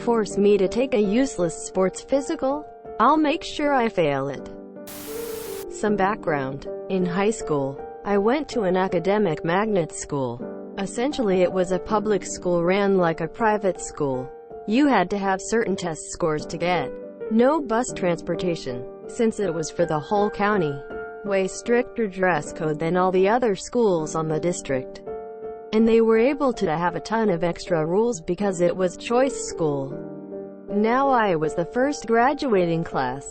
force me to take a useless sports physical? I'll make sure I fail it. Some background. In high school, I went to an academic magnet school. Essentially it was a public school ran like a private school. You had to have certain test scores to get. No bus transportation, since it was for the whole county. Way stricter dress code than all the other schools on the district. And they were able to have a ton of extra rules because it was choice school. Now I was the first graduating class.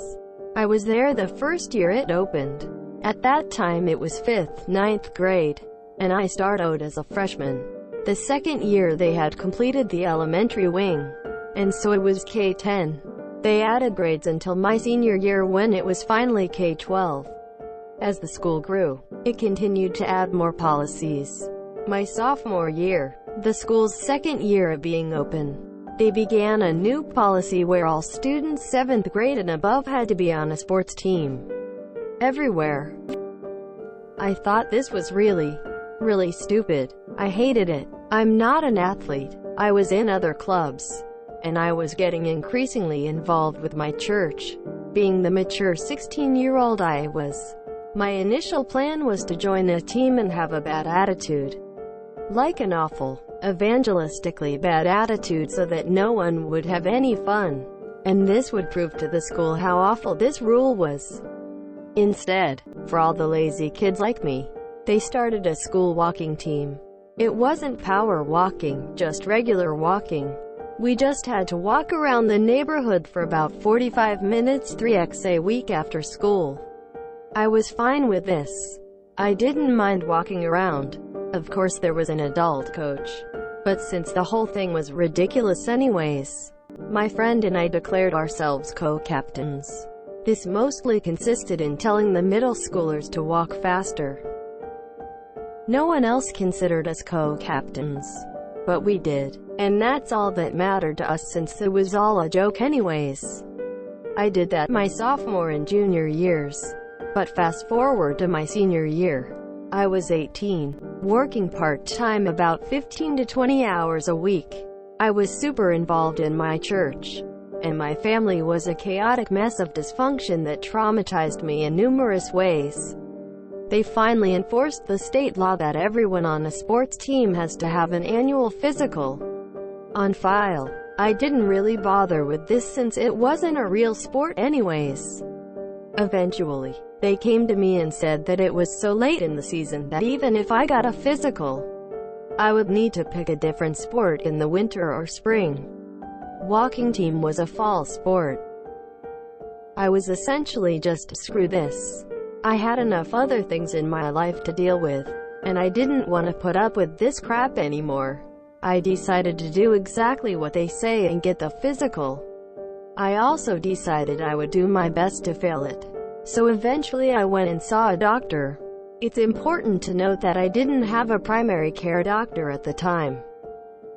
I was there the first year it opened. At that time it was 5th, 9th grade, and I started out as a freshman. The second year they had completed the elementary wing, and so it was K-10. They added grades until my senior year when it was finally K-12. As the school grew, it continued to add more policies. My sophomore year, the school's second year of being open, they began a new policy where all students 7th grade and above had to be on a sports team. Everywhere. I thought this was really stupid. I hated it. I'm not an athlete. I was in other clubs, and I was getting increasingly involved with my church. Being the mature 16-year-old I was, my initial plan was to join a team and have a bad attitude. Like an awful, evangelistically bad attitude so that no one would have any fun. And this would prove to the school how awful this rule was. Instead, for all the lazy kids like me, they started a school walking team. It wasn't power walking, just regular walking. We just had to walk around the neighborhood for about 45 minutes 3x a week after school. I was fine with this. I didn't mind walking around. Of course there was an adult coach. But since the whole thing was ridiculous anyways, my friend and I declared ourselves co-captains. This mostly consisted in telling the middle schoolers to walk faster. No one else considered us co-captains. But we did. And that's all that mattered to us since it was all a joke anyways. I did that my sophomore and junior years. But fast forward to my senior year. I was 18, working part-time about 15 to 20 hours a week. I was super involved in my church. And my family was a chaotic mess of dysfunction that traumatized me in numerous ways. They finally enforced the state law that everyone on a sports team has to have an annual physical on file. I didn't really bother with this since it wasn't a real sport anyways. Eventually, they came to me and said that it was so late in the season that even if I got a physical, I would need to pick a different sport in the winter or spring. Walking team was a fall sport. I was essentially just, screw this. I had enough other things in my life to deal with, and I didn't want to put up with this crap anymore. I decided to do exactly what they say and get the physical. I also decided I would do my best to fail it. So eventually I went and saw a doctor. It's important to note that I didn't have a primary care doctor at the time.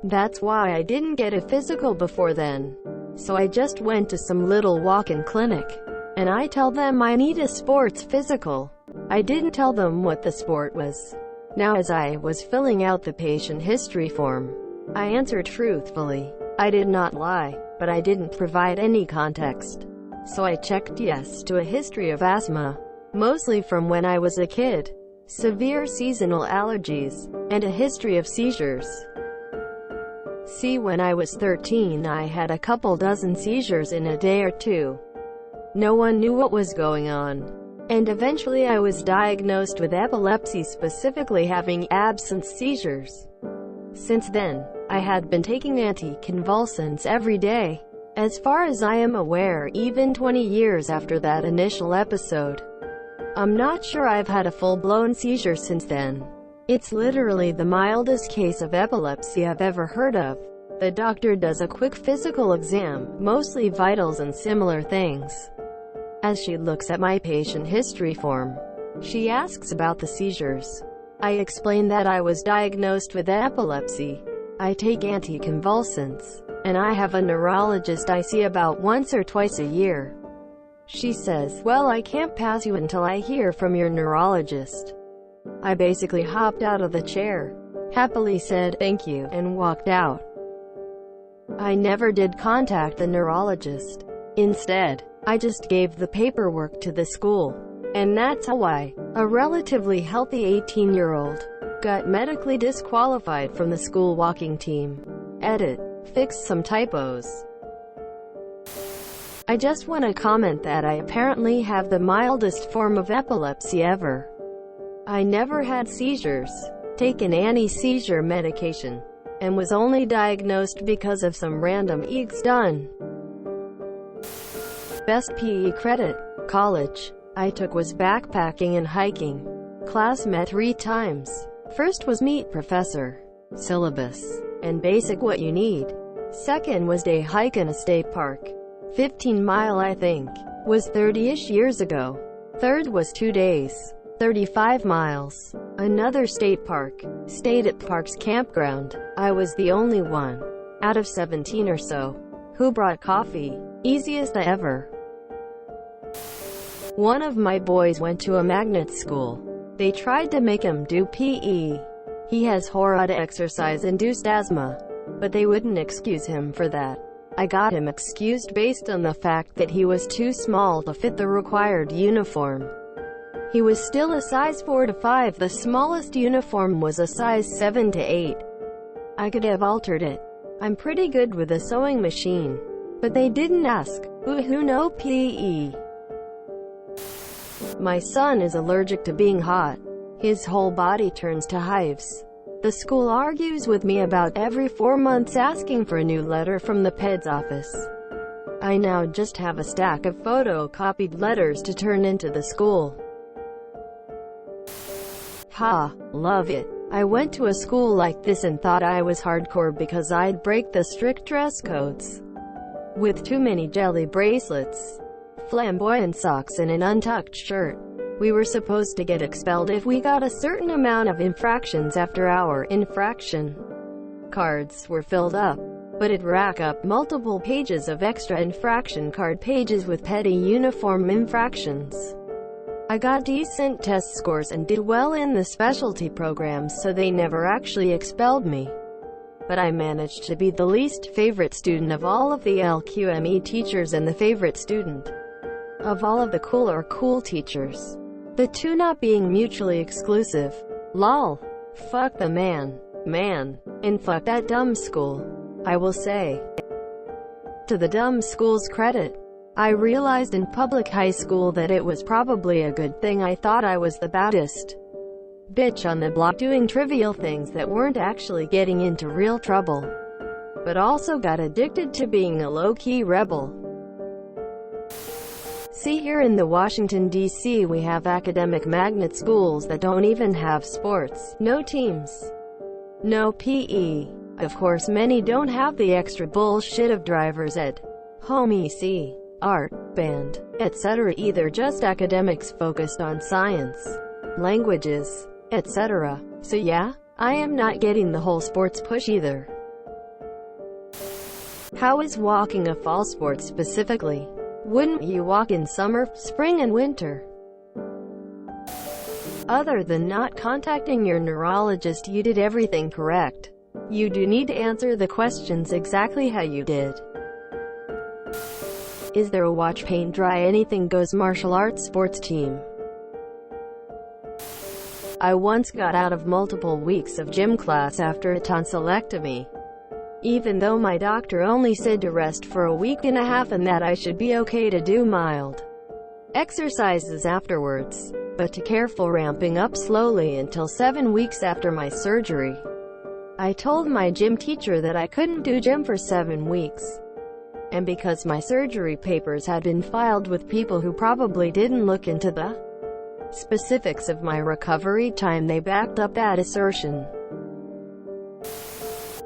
That's why I didn't get a physical before then. So I just went to some little walk-in clinic. And I tell them I need a sports physical. I didn't tell them what the sport was. Now as I was filling out the patient history form, I answered truthfully. I did not lie, but I didn't provide any context. So I checked yes to a history of asthma, mostly from when I was a kid, severe seasonal allergies, and a history of seizures. See, when I was 13 I had a couple dozen seizures in a day or two. No one knew what was going on. And eventually I was diagnosed with epilepsy, specifically having absence seizures. Since then, I had been taking anticonvulsants every day. As far as I am aware, even 20 years after that initial episode. I'm not sure I've had a full-blown seizure since then. It's literally the mildest case of epilepsy I've ever heard of. The doctor does a quick physical exam, mostly vitals and similar things. As she looks at my patient history form, she asks about the seizures. I explain that I was diagnosed with epilepsy. I take anticonvulsants, and I have a neurologist I see about once or twice a year. She says, well, I can't pass you until I hear from your neurologist. I basically hopped out of the chair, happily said thank you, and walked out. I never did contact the neurologist. Instead, I just gave the paperwork to the school. And that's how I, a relatively healthy 18-year-old, got medically disqualified from the school walking team. Edit. Fix some typos. I just want to comment that I apparently have the mildest form of epilepsy ever. I never had seizures, taken anti-seizure medication, and was only diagnosed because of some random EEGs done. Best PE credit, college, I took was backpacking and hiking. Class met 3 times. First was meet professor, syllabus, and basic what you need. Second was day hike in a state park. 15-mile I think. Was 30-ish years ago. Third was 2 days. 35 miles. Another state park. Stayed at Parks Campground. I was the only one, out of 17 or so, who brought coffee. Easiest ever. One of my boys went to a magnet school. They tried to make him do PE. He has horrid exercise-induced asthma, but they wouldn't excuse him for that. I got him excused based on the fact that he was too small to fit the required uniform. He was still a size 4 to 5. The smallest uniform was a size 7 to 8. I could have altered it. I'm pretty good with a sewing machine. But they didn't ask. Who know PE? My son is allergic to being hot. His whole body turns to hives. The school argues with me about every 4 months asking for a new letter from the PED's office. I now just have a stack of photocopied letters to turn into the school. Ha, love it. I went to a school like this and thought I was hardcore because I'd break the strict dress codes. With too many jelly bracelets, flamboyant socks and an untucked shirt. We were supposed to get expelled if we got a certain amount of infractions after our infraction cards were filled up. But it'd rack up multiple pages of extra infraction card pages with petty uniform infractions. I got decent test scores and did well in the specialty programs, so they never actually expelled me. But I managed to be the least favorite student of all of the LQME teachers and the favorite student of all of the cool teachers. The two not being mutually exclusive. Lol. Fuck the man, and fuck that dumb school. I will say. To the dumb school's credit, I realized in public high school that it was probably a good thing I thought I was the baddest bitch on the block doing trivial things that weren't actually getting into real trouble, but also got addicted to being a low-key rebel. See, here in the Washington, D.C. we have academic magnet schools that don't even have sports, no teams, no PE. Of course many don't have the extra bullshit of driver's ed, home EC, art, band, etc. Either just academics focused on science, languages, etc. So yeah, I am not getting the whole sports push either. How is walking a fall sport specifically? Wouldn't you walk in summer, spring and winter? Other than not contacting your neurologist, you did everything correct. You do need to answer the questions exactly how you did. Is there a watch, paint, dry, anything goes martial arts sports team? I once got out of multiple weeks of gym class after a tonsillectomy, even though my doctor only said to rest for a week and a half and that I should be okay to do mild exercises afterwards, but to careful ramping up slowly until 7 weeks after my surgery. I told my gym teacher that I couldn't do gym for 7 weeks. And because my surgery papers had been filed with people who probably didn't look into the specifics of my recovery time, they backed up that assertion.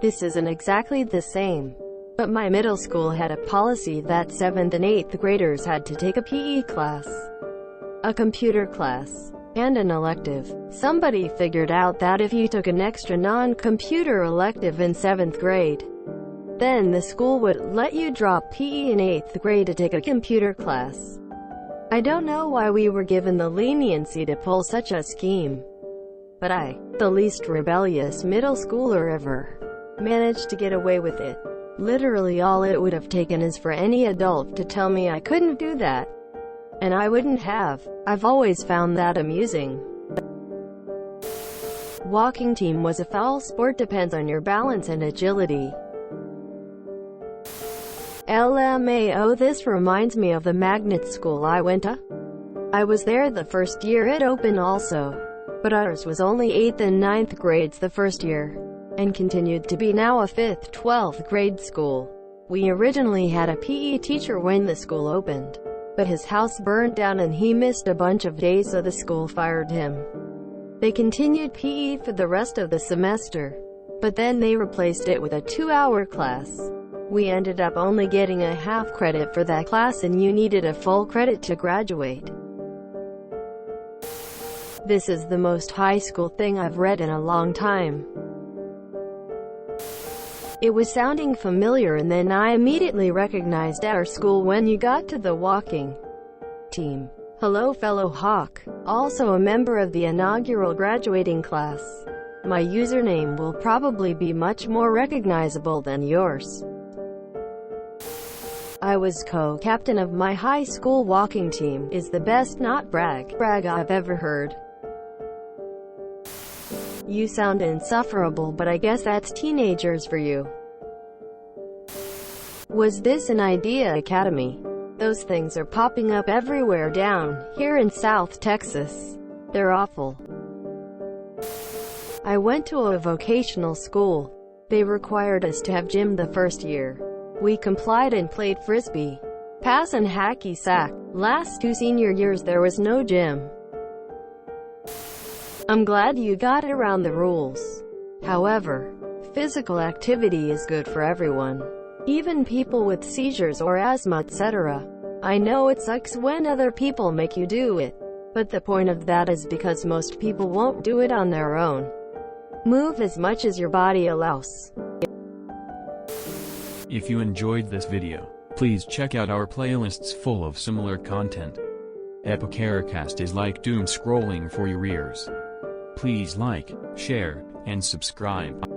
This isn't exactly the same, but my middle school had a policy that 7th and 8th graders had to take a PE class, a computer class, and an elective. Somebody figured out that if you took an extra non-computer elective in 7th grade, then the school would let you drop PE in 8th grade to take a computer class. I don't know why we were given the leniency to pull such a scheme, but I, the least rebellious middle schooler ever, managed to get away with it. Literally all it would have taken is for any adult to tell me I couldn't do that. And I wouldn't have. I've always found that amusing. Walking team was a foul sport, depends on your balance and agility. LMAO, this reminds me of the magnet school I went to. I was there the first year it opened also. But ours was only 8th and 9th grades the first year, and continued to be now a 5th, 12th grade school. We originally had a PE teacher when the school opened, but his house burned down and he missed a bunch of days, so the school fired him. They continued PE for the rest of the semester, but then they replaced it with a 2-hour class. We ended up only getting a half credit for that class, and you needed a full credit to graduate. This is the most high school thing I've read in a long time. It was sounding familiar, and then I immediately recognized our school when you got to the walking team. Hello fellow Hawk, also a member of the inaugural graduating class. My username will probably be much more recognizable than yours. I was co-captain of my high school walking team. Is the best not brag I've ever heard. You sound insufferable, but I guess that's teenagers for you. Was this an idea academy? Those things are popping up everywhere down here in South Texas. They're awful. I went to a vocational school. They required us to have gym the first year. We complied and played frisbee, pass and hacky sack. Last 2 senior years there was no gym. I'm glad you got around the rules. However, physical activity is good for everyone, even people with seizures or asthma, etc. I know it sucks when other people make you do it, but the point of that is because most people won't do it on their own. Move as much as your body allows. If you enjoyed this video, please check out our playlists full of similar content. Epicaricast is like doom scrolling for your ears. Please like, share, and subscribe.